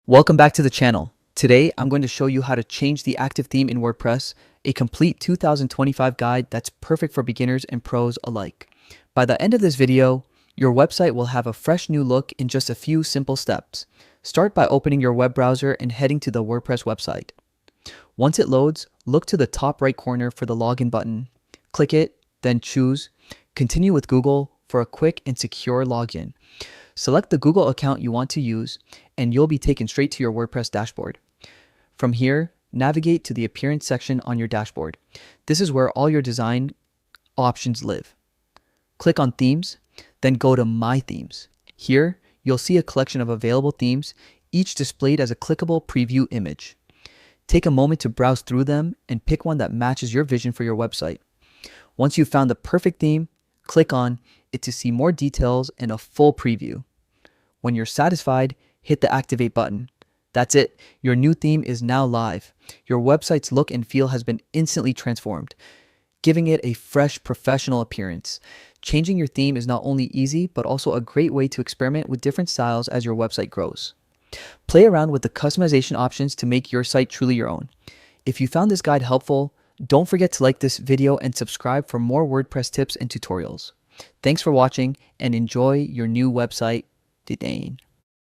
Welcome back to the channel. Today, I'm going to show you how to change the active theme in WordPress, a complete 2025 guide that's perfect for beginners and pros alike. By the end of this video, your website will have a fresh new look in just a few simple steps. Start by opening your web browser and heading to the WordPress website. Once it loads, look to the top right corner for the login button. Click it, then choose Continue with Google for a quick and secure login. Select the Google account you want to use, and you'll be taken straight to your WordPress dashboard. From here, navigate to the Appearance section on your dashboard. This is where all your design options live. Click on Themes, then go to My Themes. Here, you'll see a collection of available themes, each displayed as a clickable preview image. Take a moment to browse through them and pick one that matches your vision for your website. Once you've found the perfect theme, click on it to see more details and a full preview. When you're satisfied, hit the Activate button. That's it. Your new theme is now live. Your website's look and feel has been instantly transformed, giving it a fresh, professional appearance. Changing your theme is not only easy, but also a great way to experiment with different styles as your website grows. Play around with the customization options to make your site truly your own. If you found this guide helpful, don't forget to like this video and subscribe for more WordPress tips and tutorials. Thanks for watching and enjoy your new website today.